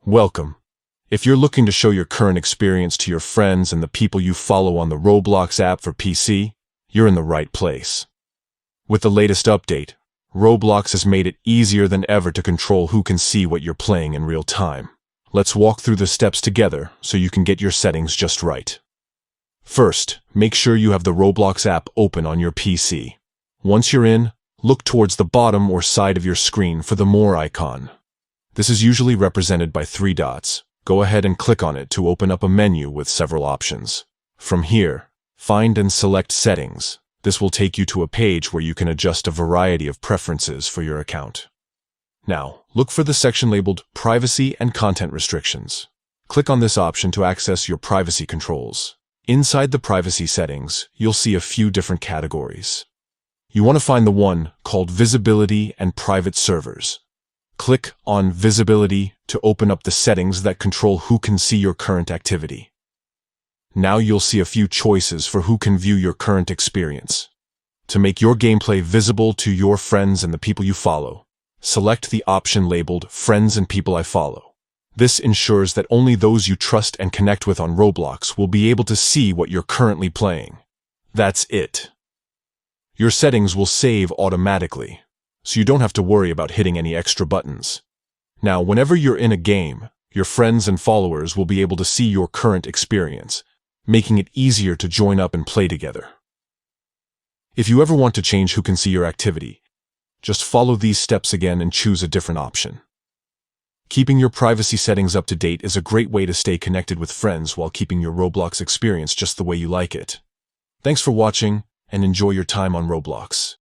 Welcome. If you're looking to show your current experience to your friends and the people you follow on the Roblox app for PC, you're in the right place. With the latest update, Roblox has made it easier than ever to control who can see what you're playing in real time. Let's walk through the steps together so you can get your settings just right. First, make sure you have the Roblox app open on your PC. Once you're in, look towards the bottom or side of your screen for the More icon. This is usually represented by 3 dots. Go ahead and click on it to open up a menu with several options. From here, find and select Settings. This will take you to a page where you can adjust a variety of preferences for your account. Now, look for the section labeled Privacy and Content Restrictions. Click on this option to access your privacy controls. Inside the privacy settings, you'll see a few different categories. You want to find the one called Visibility and Private Servers. Click on Visibility to open up the settings that control who can see your current activity. Now you'll see a few choices for who can view your current experience. To make your gameplay visible to your friends and the people you follow, select the option labeled Friends and People I Follow. This ensures that only those you trust and connect with on Roblox will be able to see what you're currently playing. That's it. Your settings will save automatically, so you don't have to worry about hitting any extra buttons. Now, whenever you're in a game, your friends and followers will be able to see your current experience, making it easier to join up and play together. If you ever want to change who can see your activity, just follow these steps again and choose a different option. Keeping your privacy settings up to date is a great way to stay connected with friends while keeping your Roblox experience just the way you like it. Thanks for watching, and enjoy your time on Roblox.